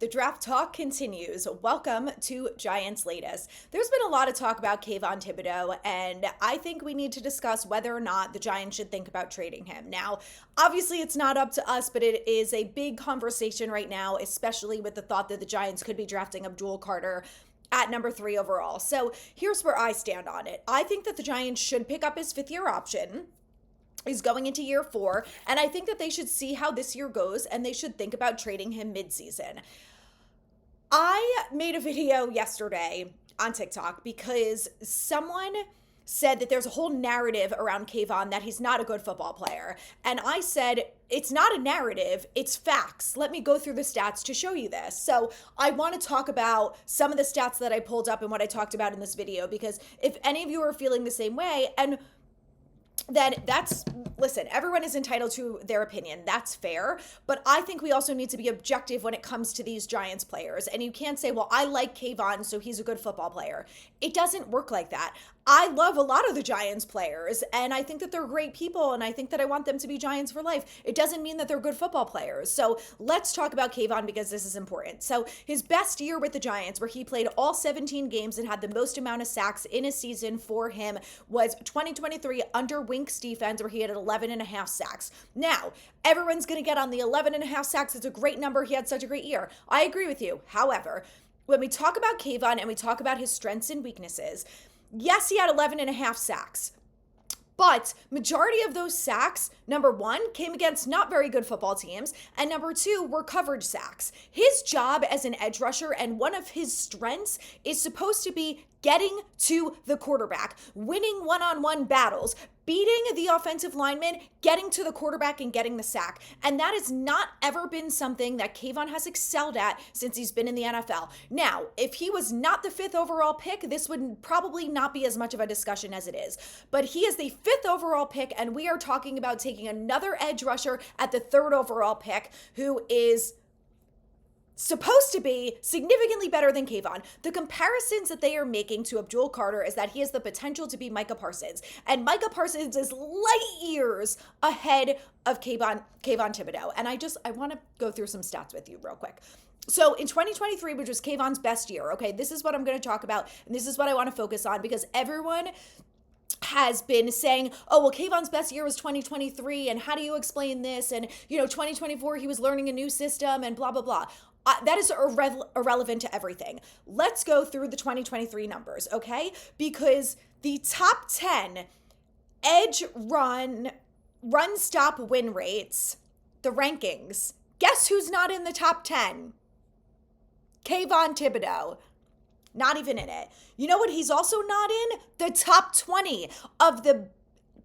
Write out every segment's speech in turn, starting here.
The draft talk continues. Welcome to Giants Latest. There's been a lot of talk about Kayvon Thibodeaux, and I think we need to discuss whether or not the Giants should think about trading him. Now, obviously, it's not up to us, but it is a big conversation right now, especially with the thought that the Giants could be drafting Abdul Carter at number 3 overall. So here's where I stand on it. I think that the Giants should pick up his fifth-year option. Is going into year 4, and I think that they should see how this year goes, and they should think about trading him midseason. I made a video yesterday on TikTok because someone said that there's a whole narrative around Kayvon that he's not a good football player. And I said, it's not a narrative, it's facts. Let me go through the stats to show you this. So I want to talk about some of the stats that I pulled up and what I talked about in this video, because if any of you are feeling the same way, and then listen, everyone is entitled to their opinion. That's fair. But I think we also need to be objective when it comes to these Giants players. And you can't say, well, I like Kayvon, so he's a good football player. It doesn't work like that. I love a lot of the Giants players, and I think that they're great people, and I think that I want them to be Giants for life. It doesn't mean that they're good football players. So let's talk about Kayvon, because this is important. So his best year with the Giants, where he played all 17 games and had the most amount of sacks in a season for him, was 2023 under Wink's defense, where he had 11.5 sacks. Now, everyone's going to get on the 11.5 sacks. It's a great number. He had such a great year. I agree with you. However, when we talk about Kayvon and we talk about his strengths and weaknesses, yes, he had 11.5 sacks. But majority of those sacks, number 1, came against not very good football teams, and number 2 were coverage sacks. His job as an edge rusher, and one of his strengths, is supposed to be getting to the quarterback, winning one-on-one battles, beating the offensive lineman, getting to the quarterback, and getting the sack. And that has not ever been something that Kayvon has excelled at since he's been in the NFL. Now, if he was not the 5th overall pick, this would probably not be as much of a discussion as it is. But he is the 5th overall pick, and we are talking about taking another edge rusher at the 3rd overall pick, who is supposed to be significantly better than Kayvon. The comparisons that they are making to Abdul Carter is that he has the potential to be Micah Parsons. And Micah Parsons is light years ahead of Kayvon Thibodeaux. And I want to go through some stats with you real quick. So in 2023, which was Kayvon's best year, okay, this is what I'm going to talk about. And this is what I want to focus on, because everyone has been saying, oh, well, Kayvon's best year was 2023, and how do you explain this? And, 2024, he was learning a new system, and blah, blah, blah. That is irrelevant to everything. Let's go through the 2023 numbers, okay? Because the top 10 edge run stop win rates, the rankings, guess who's not in the top 10? Kayvon Thibodeaux. Not even in it. You know what he's also not in? The top 20 of the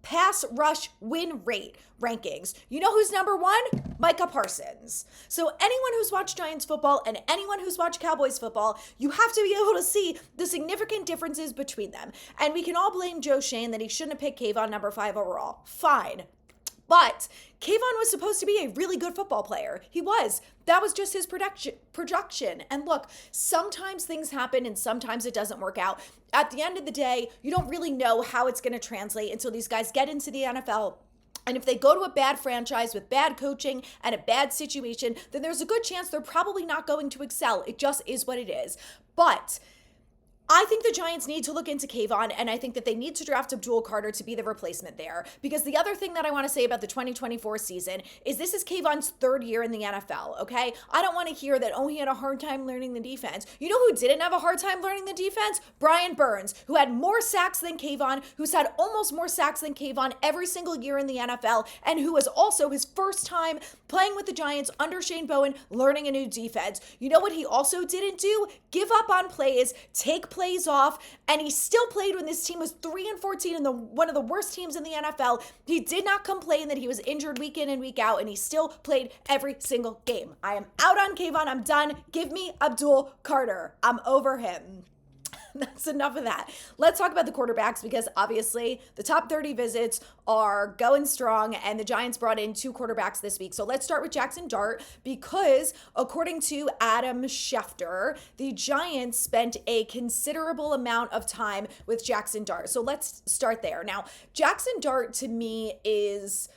pass rush win rate rankings. You know who's number 1? Micah Parsons. So anyone who's watched Giants football and anyone who's watched Cowboys football, you have to be able to see the significant differences between them. And we can all blame Joe Shane that he shouldn't have picked Kayvon number 5 overall. Fine. But Kayvon was supposed to be a really good football player. He was. That was just his production. And look, sometimes things happen and sometimes it doesn't work out. At the end of the day, you don't really know how it's going to translate until these guys get into the NFL. And if they go to a bad franchise with bad coaching and a bad situation, then there's a good chance they're probably not going to excel. It just is what it is. But I think the Giants need to look into Kayvon, and I think that they need to draft Abdul Carter to be the replacement there. Because the other thing that I want to say about the 2024 season is this is Kayvon's 3rd year in the NFL, okay? I don't want to hear that, oh, he had a hard time learning the defense. You know who didn't have a hard time learning the defense? Brian Burns, who had more sacks than Kayvon, who's had almost more sacks than Kayvon every single year in the NFL, and who was also his first time playing with the Giants under Shane Bowen, learning a new defense. You know what he also didn't do? Give up on plays, take plays off, and he still played when this team was 3-14 and one of the worst teams in the NFL. He did not complain that he was injured week in and week out, and he still played every single game. I am out on Kayvon. I'm done. Give me Abdul Carter. I'm over him. That's enough of that. Let's talk about the quarterbacks, because obviously the top 30 visits are going strong, and the Giants brought in 2 quarterbacks this week. So let's start with Jackson Dart, because according to Adam Schefter, the Giants spent a considerable amount of time with Jackson Dart. So let's start there. Now, Jackson Dart to me is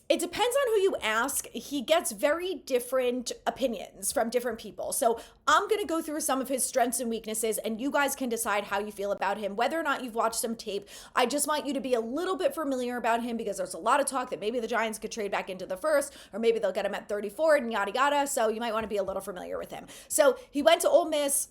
It depends on who you ask. He gets very different opinions from different people. So I'm going to go through some of his strengths and weaknesses, and you guys can decide how you feel about him, whether or not you've watched some tape. I just want you to be a little bit familiar about him because there's a lot of talk that maybe the Giants could trade back into the first, or maybe they'll get him at 34 and yada yada. So you might want to be a little familiar with him. So he went to Ole Miss,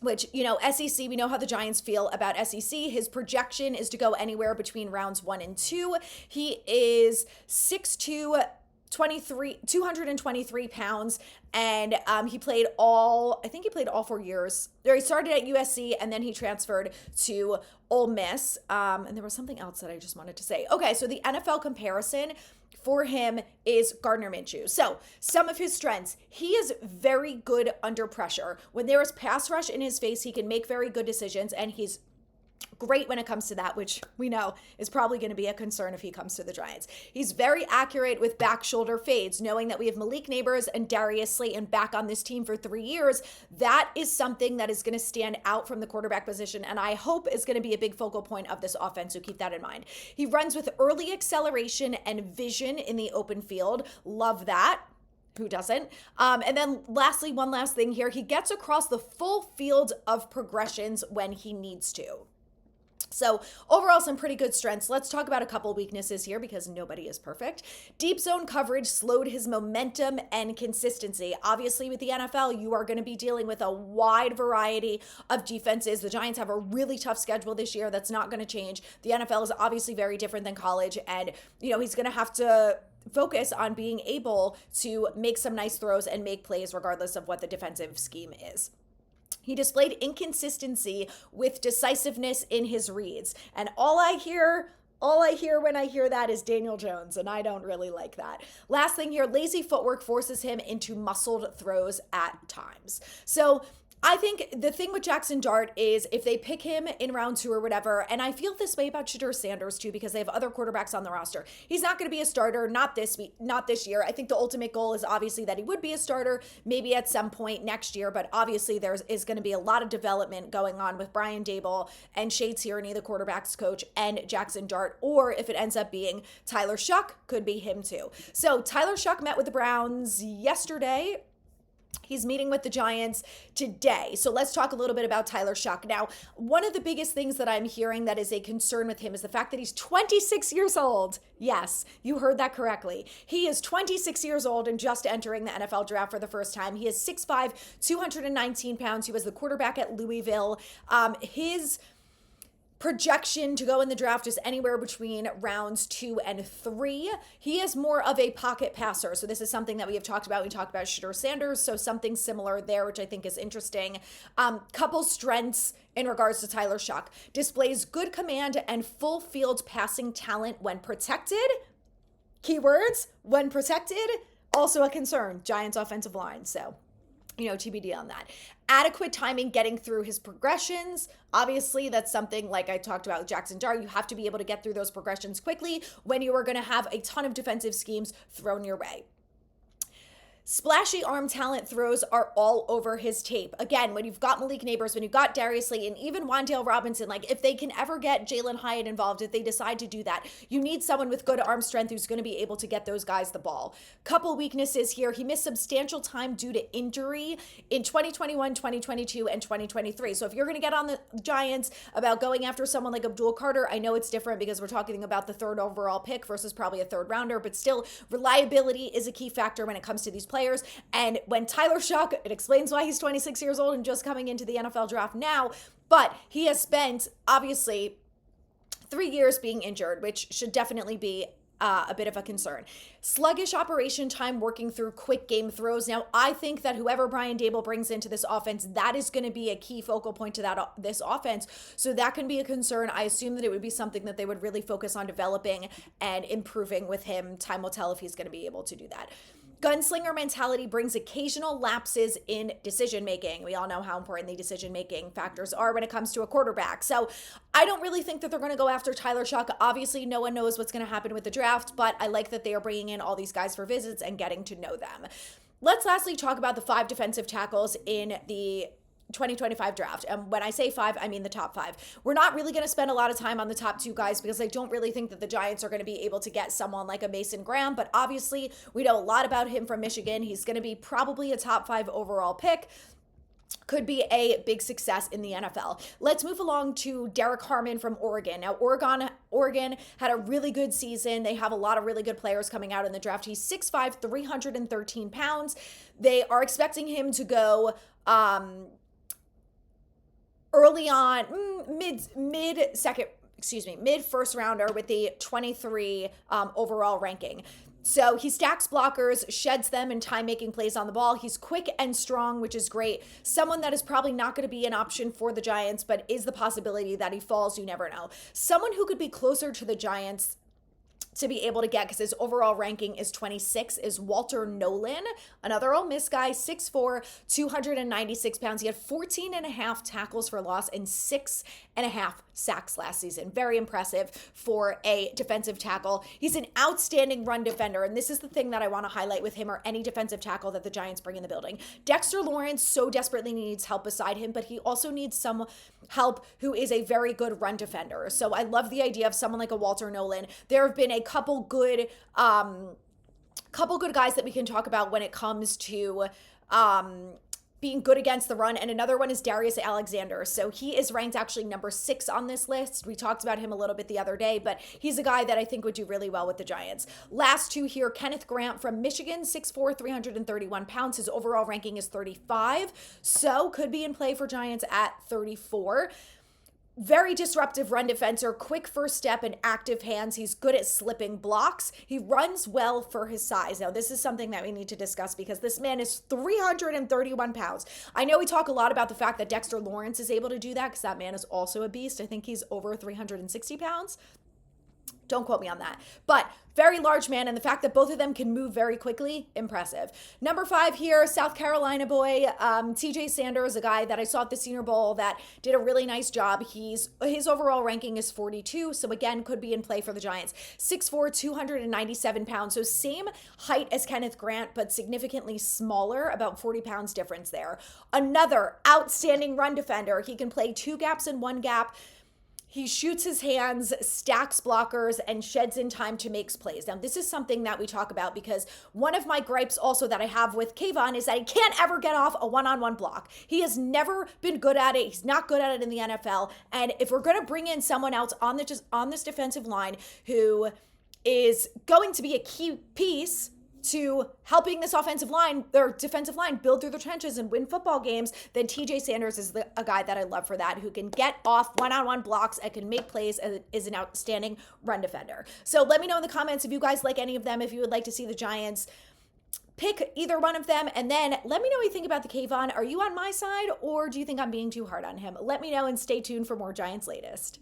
which, SEC, we know how the Giants feel about SEC. His projection is to go anywhere between rounds 1 and 2. He is 6'2", 223 pounds, and he played all 4 years. He started at USC, and then he transferred to Ole Miss. And there was something else that I just wanted to say. Okay, so the NFL comparison for him is Gardner Minshew. So some of his strengths: he is very good under pressure. When there is pass rush in his face, he can make very good decisions, and he's great when it comes to that, which we know is probably going to be a concern if he comes to the Giants. He's very accurate with back shoulder fades, knowing that we have Malik Neighbors and Darius Slayton back on this team for 3 years. That is something that is going to stand out from the quarterback position, and I hope is going to be a big focal point of this offense, so keep that in mind. He runs with early acceleration and vision in the open field. Love that. Who doesn't? And then lastly, one last thing here. He gets across the full field of progressions when he needs to. So overall, some pretty good strengths. Let's talk about a couple weaknesses here because nobody is perfect. Deep zone coverage slowed his momentum and consistency. Obviously, with the NFL, you are going to be dealing with a wide variety of defenses. The Giants have a really tough schedule this year. That's not going to change. The NFL is obviously very different than college, and he's going to have to focus on being able to make some nice throws and make plays regardless of what the defensive scheme is. He displayed inconsistency with decisiveness in his reads. And all I hear when I hear that is Daniel Jones, and I don't really like that. Last thing here, lazy footwork forces him into muscled throws at times. So I think the thing with Jackson Dart is if they pick him in round 2 or whatever, and I feel this way about Shedeur Sanders too because they have other quarterbacks on the roster. He's not going to be a starter, not this year. I think the ultimate goal is obviously that he would be a starter maybe at some point next year, but obviously there is going to be a lot of development going on with Brian Daboll and Shea Tierney, the quarterbacks coach, and Jackson Dart, or if it ends up being Tyler Shuck, could be him too. So Tyler Shuck met with the Browns yesterday. He's meeting with the Giants today. So let's talk a little bit about Tyler Shuck. Now, one of the biggest things that I'm hearing that is a concern with him is the fact that he's 26 years old. Yes, you heard that correctly. He is 26 years old and just entering the NFL draft for the first time. He is 6'5", 219 pounds. He was the quarterback at Louisville. His projection to go in the draft is anywhere between rounds 2 and 3. He is more of a pocket passer. So this is something that we have talked about. We talked about Shedeur Sanders. So something similar there, which I think is interesting. Couple strengths in regards to Tyler Shuck. Displays good command and full field passing talent when protected. Keywords, when protected, also a concern. Giants offensive line. So TBD on that. Adequate timing getting through his progressions. Obviously, that's something like I talked about with Jackson Dart. You have to be able to get through those progressions quickly when you are going to have a ton of defensive schemes thrown your way. Splashy arm talent throws are all over his tape. Again, when you've got Malik Neighbors, when you've got Darius Slayton, even Wan'Dale Robinson, if they can ever get Jalen Hyatt involved, if they decide to do that, you need someone with good arm strength who's going to be able to get those guys the ball. Couple weaknesses here. He missed substantial time due to injury in 2021, 2022, and 2023. So if you're going to get on the Giants about going after someone like Abdul Carter, I know it's different because we're talking about the 3rd overall pick versus probably a 3rd rounder, but still reliability is a key factor when it comes to these players. And when Tyler Shuck, it explains why he's 26 years old and just coming into the NFL draft now, but he has spent obviously 3 years being injured, which should definitely be a bit of a concern. Sluggish operation time working through quick game throws. Now, I think that whoever Brian Daboll brings into this offense, that is going to be a key focal point to this offense. So that can be a concern. I assume that it would be something that they would really focus on developing and improving with him. Time will tell if he's going to be able to do that. Gunslinger mentality brings occasional lapses in decision-making. We all know how important the decision-making factors are when it comes to a quarterback. So I don't really think that they're going to go after Tyler Shuck. Obviously, no one knows what's going to happen with the draft, but I like that they are bringing in all these guys for visits and getting to know them. Let's lastly talk about the 5 defensive tackles in the 2025 draft. And when I say five, I mean the top five. We're not really going to spend a lot of time on the top two guys because I don't really think that the Giants are going to be able to get someone like a Mason Graham. But obviously, we know a lot about him from Michigan. He's going to be probably a top 5 overall pick. Could be a big success in the NFL. Let's move along to Derek Harmon from Oregon. Now, Oregon had a really good season. They have a lot of really good players coming out in the draft. He's 6'5", 313 pounds. They are expecting him to go early on, mid first rounder with the 23 overall ranking. So he stacks blockers, sheds them, and time-making plays on the ball. He's quick and strong, which is great. Someone that is probably not going to be an option for the Giants, but is the possibility that he falls. You never know. Someone who could be closer to the Giants to be able to get, because his overall ranking is 26, is Walter Nolan, another Ole Miss guy, 6'4", 296 pounds. He had 14 and a half tackles for loss and 6.5 sacks last season. Very impressive for a defensive tackle. He's an outstanding run defender, and this is the thing that I want to highlight with him or any defensive tackle that the Giants bring in the building. Dexter Lawrence so desperately needs help beside him, but he also needs some help who is a very good run defender. So I love the idea of someone like a Walter Nolan. There have been a couple good guys that we can talk about when it comes to being good against the run, and another one is Darius Alexander. So he is ranked actually number 6 on this list. We talked about him a little bit the other day, but he's a guy that I think would do really well with the Giants. Last two here, Kenneth Grant from Michigan, 6'4", 331 pounds. His overall ranking is 35, so could be in play for Giants at 34. Very disruptive run defender, quick first step and active hands. He's good at slipping blocks. He runs well for his size. Now, this is something that we need to discuss because this man is 331 pounds. I know we talk a lot about the fact that Dexter Lawrence is able to do that because that man is also a beast. I think he's over 360 pounds. Don't quote me on that. But very large man, and the fact that both of them can move very quickly, impressive. Number 5 here, South Carolina boy, TJ Sanders, a guy that I saw at the Senior Bowl that did a really nice job. His overall ranking is 42, so again, could be in play for the Giants. 6'4", 297 pounds, so same height as Kenneth Grant, but significantly smaller, about 40 pounds difference there. Another outstanding run defender. He can play 2 gaps and 1 gap. He shoots his hands, stacks blockers, and sheds in time to make plays. Now, this is something that we talk about because one of my gripes also that I have with Kayvon is that he can't ever get off a one-on-one block. He has never been good at it. He's not good at it in the NFL. And if we're going to bring in someone else on this defensive line who is going to be a key piece to helping this offensive line, their defensive line, build through the trenches and win football games, then TJ Sanders is a guy that I love for that, who can get off one-on-one blocks and can make plays and is an outstanding run defender. So let me know in the comments if you guys like any of them, if you would like to see the Giants pick either one of them, and then let me know what you think about the Kayvon. Are you on my side, or do you think I'm being too hard on him? Let me know and stay tuned for more Giants Latest.